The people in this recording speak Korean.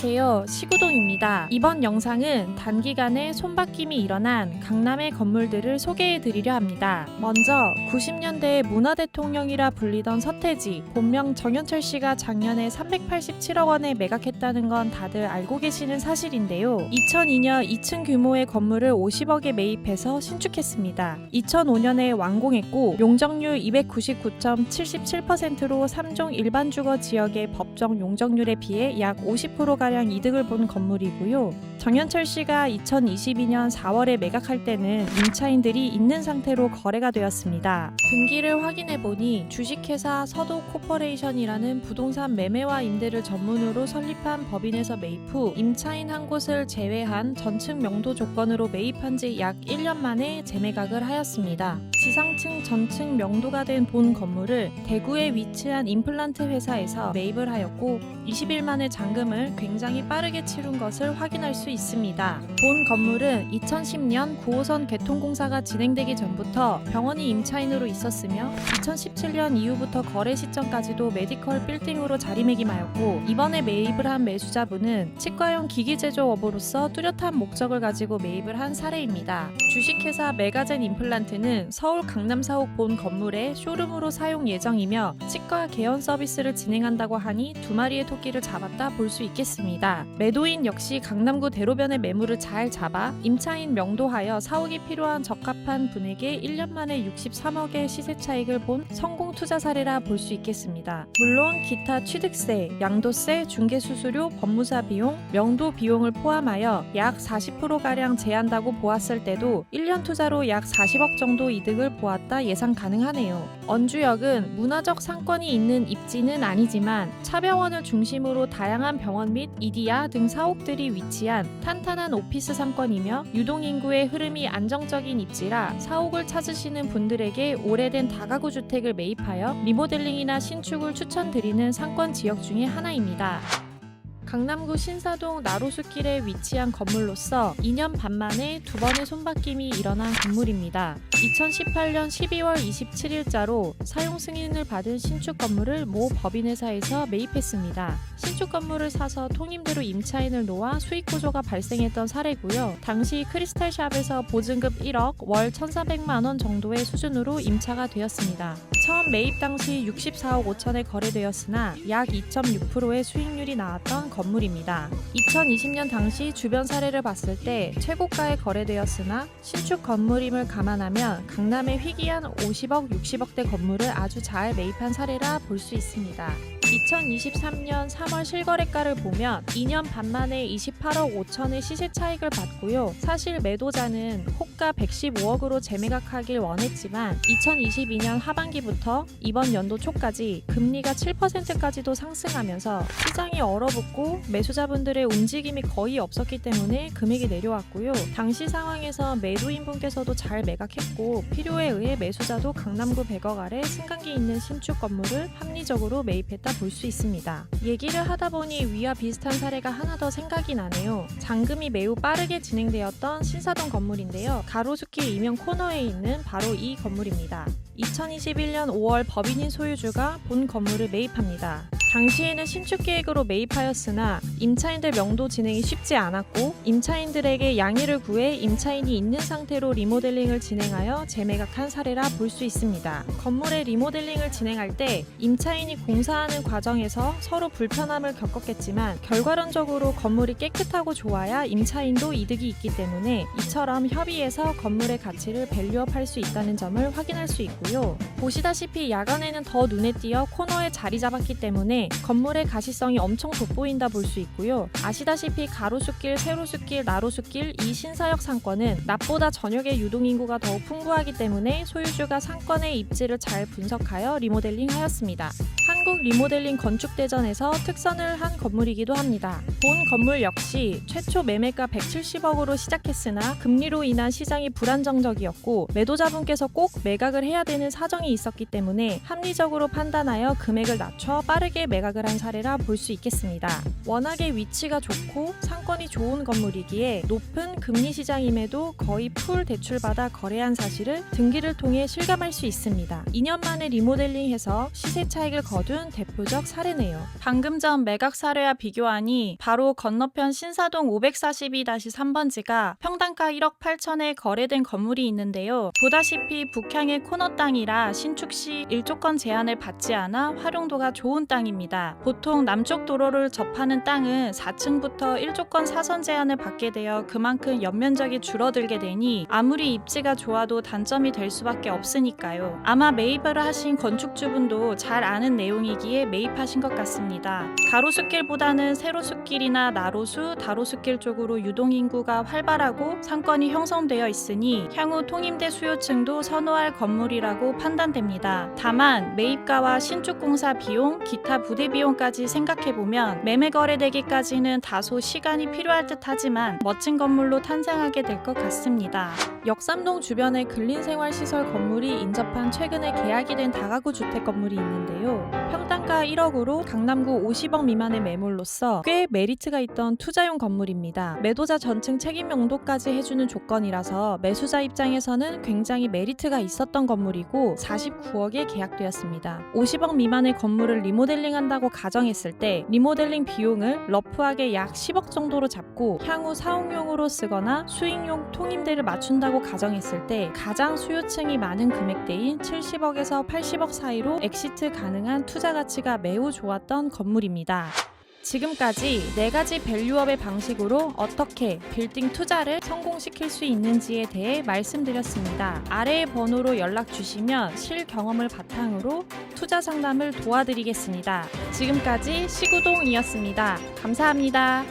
안녕하세요. 시구동입니다. 이번 영상은 단기간에 손바뀜이 일어난 강남의 건물들을 소개해 드리려 합니다. 먼저 90년대의 문화대통령이라 불리던 서태지, 본명 정현철 씨가 작년에 387억 원에 매각했다는 건 다들 알고 계시는 사실인데요. 2002년 2층 규모의 건물을 50억에 매입해서 신축했습니다. 2005년에 완공했고 용적률 299.77%로 3종 일반 주거 지역의 법정 용적률에 비해 약 50%가량 이득을 본 건물이고요. 정현철 씨가 2022년 4월에 매각할 때는 임차인들이 있는 상태로 거래가 되었습니다. 등기를 확인해보니 주식회사 서도코퍼레이션이라는 부동산 매매와 임대를 전문으로 설립한 법인에서 매입 후 임차인 한 곳을 제외한 전층 명도 조건으로 매입한 지 약 1년 만에 재매각을 하였습니다. 지상층 전층 명도가 된 본 건물을 대구에 위치한 임플란트 회사에서 매입을 하였고 20일 만에 잔금을 굉장히 빠르게 치룬 것을 확인할 수 있습니다. 본 건물은 2010년 9호선 개통공사가 진행되기 전부터 병원이 임차인으로 있었으며 2017년 이후부터 거래 시점까지도 메디컬 빌딩으로 자리매김하였고 이번에 매입을 한 매수자분은 치과용 기기 제조업으로서 뚜렷한 목적을 가지고 매입을 한 사례입니다. 주식회사 메가젠 임플란트는 서울 강남사옥 본 건물에 쇼룸으로 사용 예정이며 치과 개원 서비스를 진행한다고 하니 두 마리의 토끼를 잡았다 볼 수 있겠습니다. 매도인 역시 강남구 대로변의 매물을 잘 잡아 임차인 명도하여 사옥이 필요한 적합한 분에게 1년 만에 63억의 시세 차익을 본 성공 투자 사례라 볼 수 있겠습니다. 물론 기타 취득세, 양도세, 중개수수료, 법무사 비용, 명도 비용을 포함하여 약 40%가량 제한다고 보았을 때도 1년 투자로 약 40억 정도 이득을 보았다 예상 가능하네요. 언주역은 문화적 상권이 있는 입지는 아니지만 차병원을 중심으로 다양한 병원 및 이디야 등 사옥들이 위치한 탄탄한 오피스 상권이며 유동인구의 흐름이 안정적인 입지라 사옥을 찾으시는 분들에게 오래된 다가구 주택을 매입하여 리모델링이나 신축을 추천드리는 상권 지역 중에 하나입니다. 강남구 신사동 나로수길에 위치한 건물로서 2년 반 만에 두 번의 손바뀜이 일어난 건물입니다. 2018년 12월 27일자로 사용 승인을 받은 신축 건물을 모 법인회사에서 매입했습니다. 신축 건물을 사서 통임대로 임차인을 놓아 수익 구조가 발생했던 사례고요. 당시 크리스탈샵에서 보증금 1억, 월 1,400만 원 정도의 수준으로 임차가 되었습니다. 처음 매입 당시 64억 5천에 거래되었으나 약 2.6%의 수익률이 나왔던 건물입니다. 2020년 당시 주변 사례를 봤을 때 최고가에 거래되었으나 신축 건물임을 감안하면 강남의 희귀한 50억, 60억대 건물을 아주 잘 매입한 사례라 볼 수 있습니다. 2023년 3월 실거래가를 보면 2년 반 만에 28억 5천의 시세 차익을 받고요. 사실 매도자는 호가 115억으로 재매각하길 원했지만 2022년 하반기부터 이번 연도 초까지 금리가 7%까지도 상승하면서 시장이 얼어붙고 매수자분들의 움직임이 거의 없었기 때문에 금액이 내려왔고요. 당시 상황에서 매도인 분께서도 잘 매각했고 필요에 의해 매수자도 강남구 100억 아래 승강기 있는 신축 건물을 합리적으로 매입했다 볼 수 있습니다. 얘기를 하다 보니 위와 비슷한 사례가 하나 더 생각이 나네요. 잔금이 매우 빠르게 진행되었던 신사동 건물인데요. 가로수길 이면 코너에 있는 바로 이 건물입니다. 2021년 5월 법인인 소유주가 본 건물을 매입합니다. 당시에는 신축 계획으로 매입하였으나 임차인들 명도 진행이 쉽지 않았고 임차인들에게 양해를 구해 임차인이 있는 상태로 리모델링을 진행하여 재매각한 사례라 볼 수 있습니다. 건물의 리모델링을 진행할 때 임차인이 공사하는 과정에서 서로 불편함을 겪었겠지만 결과론적으로 건물이 깨끗하고 좋아야 임차인도 이득이 있기 때문에 이처럼 협의해서 건물의 가치를 밸류업할 수 있다는 점을 확인할 수 있고요. 보시다시피 야간에는 더 눈에 띄어 코너에 자리 잡았기 때문에 건물의 가시성이 엄청 돋보인다 볼 수 있고요. 아시다시피 가로수길, 세로수길, 나로수길 이 신사역 상권은 낮보다 저녁에 유동인구가 더욱 풍부하기 때문에 소유주가 상권의 입지를 잘 분석하여 리모델링하였습니다. 한국 리모델링 건축대전에서 특선을 한 건물이기도 합니다. 본 건물 역시 최초 매매가 170억으로 시작했으나 금리로 인한 시장이 불안정적이었고 매도자분께서 꼭 매각을 해야 되는 사정이 있었기 때문에 합리적으로 판단하여 금액을 낮춰 빠르게 매각을 한 사례라 볼 수 있겠습니다. 워낙에 위치가 좋고 상권이 좋은 건물이기에 높은 금리 시장임에도 거의 풀 대출받아 거래한 사실을 등기를 통해 실감할 수 있습니다. 2년 만에 리모델링해서 시세 차익을 거둔 대표적 사례네요. 방금 전 매각 사례와 비교하니 바로 건너편 신사동 542-3번지가 평당가 1억 8천에 거래된 건물이 있는데요. 보다시피 북향의 코너 땅이라 신축 시 1조권 제한을 받지 않아 활용도가 좋은 땅입니다. 보통 남쪽 도로를 접하는 땅은 4층부터 1조권 사선 제한을 받게 되어 그만큼 연면적이 줄어들게 되니 아무리 입지가 좋아도 단점이 될 수밖에 없으니까요. 아마 매입을 하신 건축주분도 잘 아는 내용이기에 매입하신 것 같습니다. 가로수길보다는 세로수길이나 나로수, 다로수길 쪽으로 유동인구가 활발하고 상권이 형성되어 있으니 향후 통임대 수요층도 선호할 건물이라고 판단됩니다. 다만 매입가와 신축공사 비용, 기타 부대 비용까지 생각해보면 매매 거래되기까지는 다소 시간이 필요할 듯 하지만 멋진 건물로 탄생하게 될 것 같습니다. 역삼동 주변에 근린생활시설 건물이 인접한 최근에 계약이 된 다가구 주택 건물이 있는데요. 평당가 1억으로 강남구 50억 미만의 매물로서 꽤 메리트가 있던 투자용 건물입니다. 매도자 전층 책임 용도까지 해주는 조건이라서 매수자 입장에서는 굉장히 메리트가 있었던 건물이고 49억에 계약되었습니다. 50억 미만의 건물을 리모델링한다고 가정했을 때 리모델링 비용을 러프하게 약 10억 정도로 잡고 향후 사옥용으로 쓰거나 수익용 통임대를 맞춘다고 가정했을 때 가장 수요층이 많은 금액대인 70억에서 80억 사이로 엑시트 가능한 투자 가치가 매우 좋았던 건물입니다. 지금까지 4가지 밸류업의 방식으로 어떻게 빌딩 투자를 성공시킬 수 있는지에 대해 말씀드렸습니다. 아래의 번호로 연락 주시면 실경험을 바탕으로 투자 상담을 도와드리겠습니다. 지금까지 시구동이었습니다. 감사합니다.